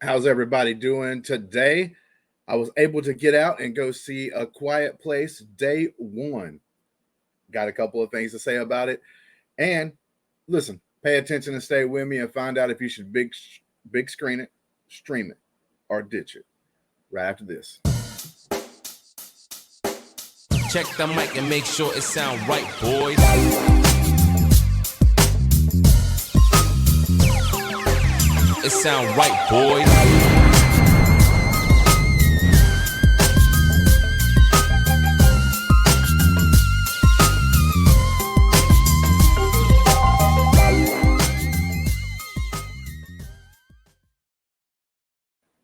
How's everybody doing today? I was able to get out and go see A Quiet Place day one. Got a couple of things to say about it. And listen, pay attention and stay with me and find out if you should big screen it, stream it, or ditch it. Right after this. Check the mic and make sure it sound right, boys. It sound right, boys.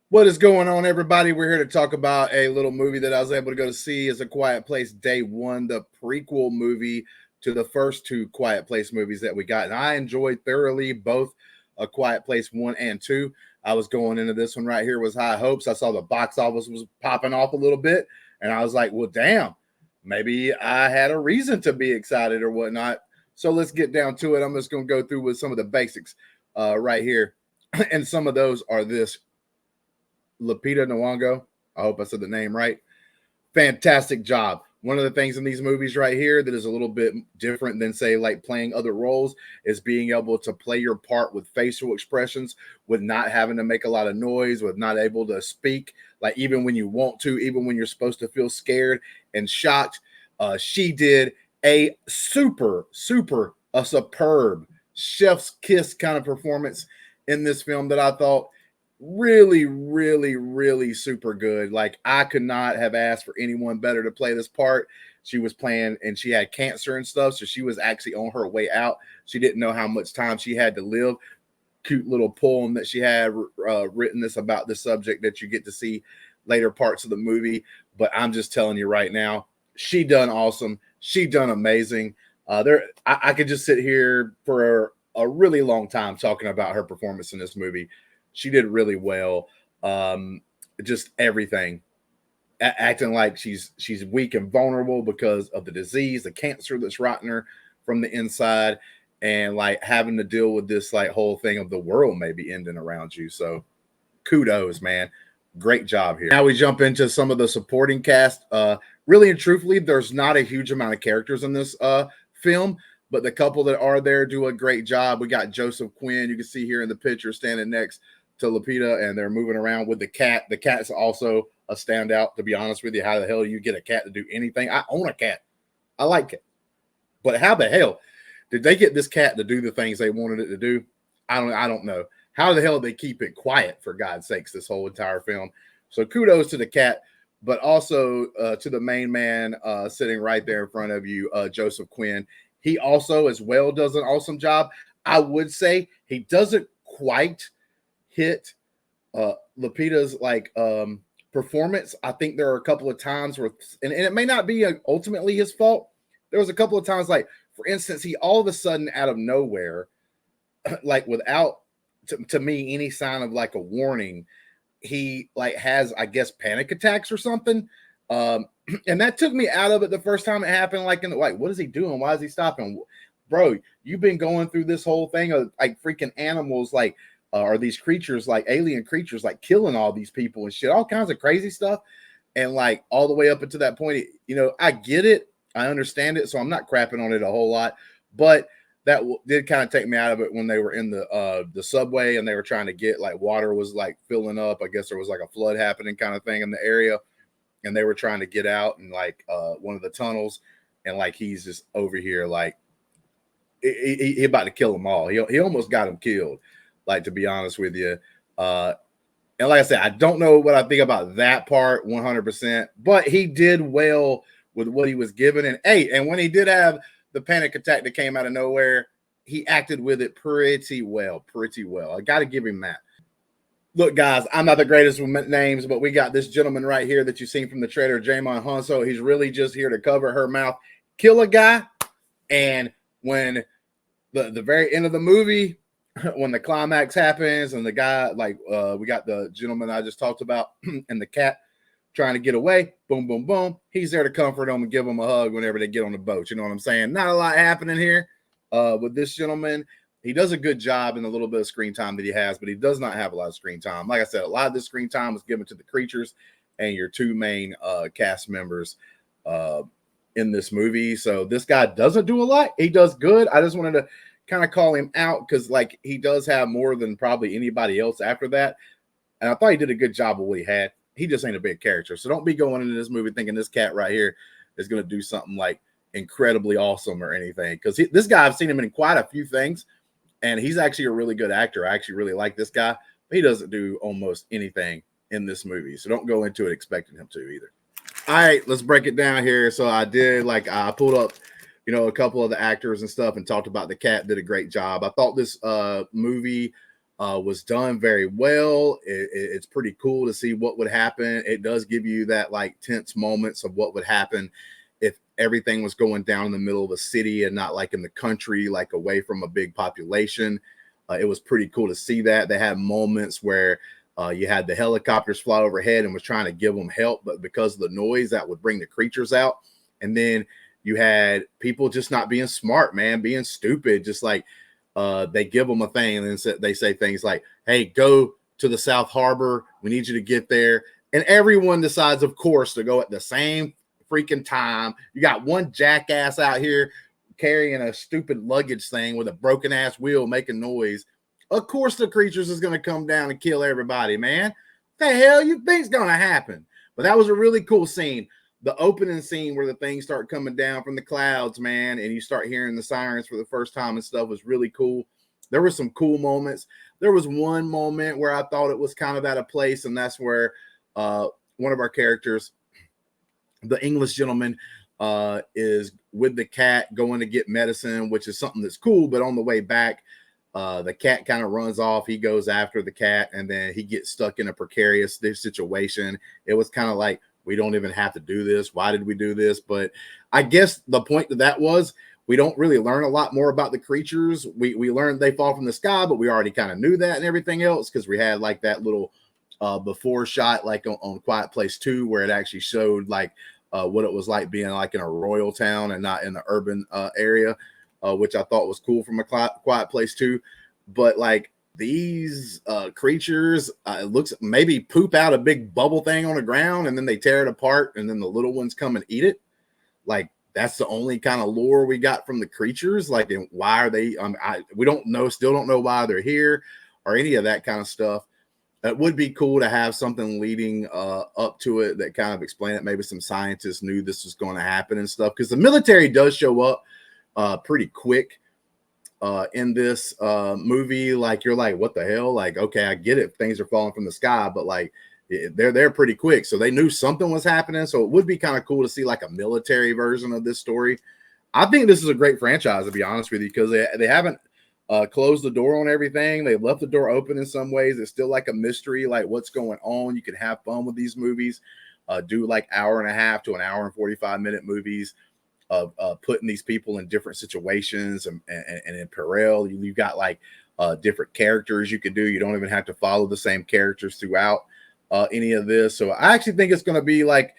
What is going on, everybody? We're here to talk about a little movie that I was able to go to see as A Quiet Place day one, the prequel movie to the first two Quiet Place movies that we got. And I enjoyed thoroughly both A Quiet Place 1 and 2. I was going into this one right here with high hopes. I saw the box office was popping off a little bit, and I was like, well, damn, maybe I had a reason to be excited or whatnot. So let's get down to it. I'm just going to go through with some of the basics right here. And some of those are this. Lupita Nyong'o, I hope I said the name right. Fantastic job. One of the things in these movies right here that is a little bit different than, say, like playing other roles is being able to play your part with facial expressions, with not having to make a lot of noise, with not able to speak, like even when you want to, even when you're supposed to feel scared and shocked. She did a superb, chef's kiss kind of performance in this film that I thought really super good. Like, I could not have asked for anyone better to play this part. She was playing, and she had cancer and stuff, so she was actually on her way out. She didn't know how much time she had to live. Cute little poem that she had written this about the subject that you get to see later parts of the movie. But I'm just telling you right now, she done awesome. She done amazing. I could just sit here for a really long time talking about her performance in this movie. She did really well. Just everything. Acting like she's weak and vulnerable because of the disease, the cancer that's rotting her from the inside, and like having to deal with this like whole thing of the world maybe ending around you. So kudos, man. Great job here. Now we jump into some of the supporting cast. Really and truthfully, there's not a huge amount of characters in this film, but the couple that are there do a great job. We got Joseph Quinn. You can see here in the picture standing next to Lupita, and they're moving around with the cat. The cat's also a standout, to be honest with you. How the hell do you get a cat to do anything? I own a cat. I like it. But how the hell did they get this cat to do the things they wanted it to do? I don't know. How the hell did they keep it quiet, for God's sakes, this whole entire film? So kudos to the cat, but also to the main man sitting right there in front of you, Joseph Quinn. He also as well does an awesome job. I would say he doesn't quite hit Lupita's like performance. I think there are a couple of times where, and it may not be ultimately his fault. There was a couple of times, like for instance, he all of a sudden out of nowhere, like without to me any sign of like a warning, he like has, I guess, panic attacks or something. And that took me out of it the first time it happened. Like, what is he doing? Why is he stopping? Bro, you've been going through this whole thing of like freaking animals, like are these creatures, like alien creatures, like killing all these people and shit, all kinds of crazy stuff. And like all the way up until that point, I get it. I understand it. So I'm not crapping on it a whole lot. But that did kind of take me out of it when they were in the subway and they were trying to get, like, water was like filling up. I guess there was like a flood happening kind of thing in the area. And they were trying to get out in like one of the tunnels. And like he's just over here, like he about to kill them all. He almost got him killed. Like, to be honest with you. And like I said, I don't know what I think about that part 100%, but he did well with what he was given. And when he did have the panic attack that came out of nowhere, he acted with it pretty well. I got to give him that. Look, guys, I'm not the greatest with names, but we got this gentleman right here that you've seen from the trailer, Jamon Hunso. He's really just here to cover her mouth, kill a guy. And when the very end of the movie, when the climax happens and the guy, like, we got the gentleman I just talked about and the cat trying to get away, boom, boom, boom. He's there to comfort them and give them a hug whenever they get on the boat. You know what I'm saying? Not a lot happening here with this gentleman, he does a good job in the little bit of screen time that he has, but he does not have a lot of screen time. Like I said, a lot of this screen time was given to the creatures and your two main cast members in this movie. So this guy doesn't do a lot. He does good. I just wanted to kind of call him out because like he does have more than probably anybody else after that. And I thought he did a good job of what he had. He just ain't a big character. So don't be going into this movie thinking this cat right here is going to do something like incredibly awesome or anything. Because this guy, I've seen him in quite a few things. And he's actually a really good actor. I actually really like this guy. But he doesn't do almost anything in this movie. So don't go into it expecting him to either. All right, let's break it down here. So I pulled up, a couple of the actors and stuff and talked about the cat. Did a great job. I thought this movie was done very well. It's pretty cool to see what would happen. It does give you that like tense moments of what would happen if everything was going down in the middle of a city and not like in the country, like away from a big population. It was pretty cool to see that. They had moments where you had the helicopters fly overhead and was trying to give them help, but because of the noise that would bring the creatures out. And then you had people just not being smart, man, being stupid. Just like they give them a thing and then they say things like, hey, go to the South Harbor. We need you to get there. And everyone decides, of course, to go at the same freaking time. You got one jackass out here carrying a stupid luggage thing with a broken ass wheel making noise. Of course, the creatures is going to come down and kill everybody, man. What the hell you think's going to happen? But that was a really cool scene. The opening scene where the things start coming down from the clouds, man, and you start hearing the sirens for the first time and stuff was really cool. There were some cool moments. There was one moment where I thought it was kind of out of place, and that's where one of our characters, the English gentleman, is with the cat going to get medicine, which is something that's cool, but on the way back, the cat kind of runs off. He goes after the cat, and then he gets stuck in a precarious situation. It was kind of like, we don't even have to do this. Why did we do this? But I guess the point that was, we don't really learn a lot more about the creatures. We learned they fall from the sky, but we already kind of knew that and everything else because we had like that little before shot like on Quiet Place 2 where it actually showed like what it was like being like in a royal town and not in the urban area, which I thought was cool from a Quiet Place 2. But like these creatures, it looks maybe poop out a big bubble thing on the ground and then they tear it apart and then the little ones come and eat it. Like that's the only kind of lore we got from the creatures. Like, and why are they? We don't know, still don't know why they're here or any of that kind of stuff. It would be cool to have something leading up to it that kind of explain it. Maybe some scientists knew this was going to happen and stuff because the military does show up pretty quick in this movie. Like you're like, what the hell? Like, okay, I get it. Things are falling from the sky, but like they're there pretty quick. So they knew something was happening. So it would be kind of cool to see like a military version of this story. I think this is a great franchise, to be honest with you, because they haven't closed the door on everything. They left the door open in some ways. It's still like a mystery, like what's going on. You can have fun with these movies, do like 1.5 to 1.45 movies of putting these people in different situations and in parallel. You got like different characters you can do. You don't even have to follow the same characters throughout any of this. So I actually think it's going to be like,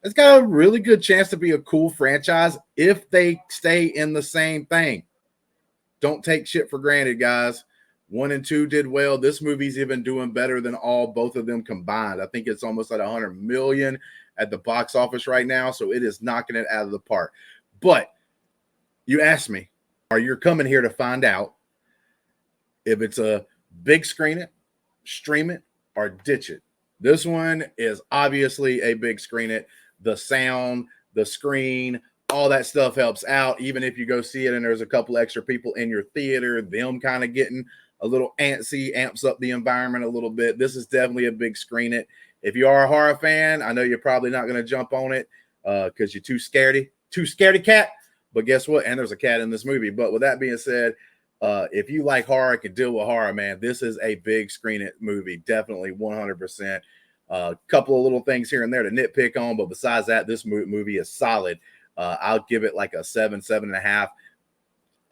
it's got a really good chance to be a cool franchise if they stay in the same thing. Don't take shit for granted, guys. 1 and 2 did well. This movie's even doing better than both of them combined. I think it's almost at 100 million at the box office right now. So it is knocking it out of the park. But you asked me, are you coming here to find out if it's a big screen it, stream it, or ditch it? This one is obviously a big screen it. The sound, the screen, all that stuff helps out. Even if you go see it and there's a couple extra people in your theater, them kind of getting a little antsy, amps up the environment a little bit. This is definitely a big screen it. If you are a horror fan, I know you're probably not going to jump on it because you're too scaredy cat. But guess what? And there's a cat in this movie. But with that being said, if you like horror, can deal with horror, man, this is a big screen it movie. Definitely 100%. A couple of little things here and there to nitpick on, but besides that, this movie is solid. I'll give it like a 7.5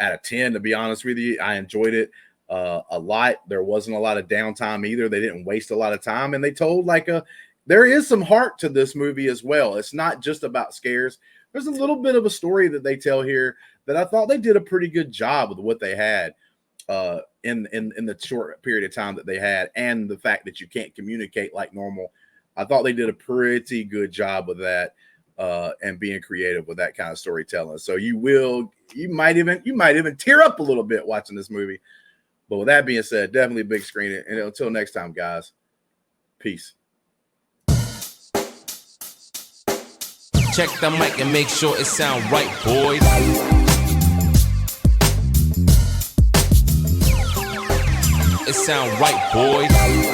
out of 10. To be honest with you, I enjoyed it a lot. There wasn't a lot of downtime either. They didn't waste a lot of time, and they told there is some heart to this movie as well. It's not just about scares. There's a little bit of a story that they tell here that I thought they did a pretty good job with what they had. in the short period of time that they had, and the fact that you can't communicate like normal. I thought they did a pretty good job with that, and being creative with that kind of storytelling. So you might even tear up a little bit watching this movie. But with that being said, definitely a big screen. And until next time, guys, peace. Check the mic and make sure it sound right, boys. It sound right, boys.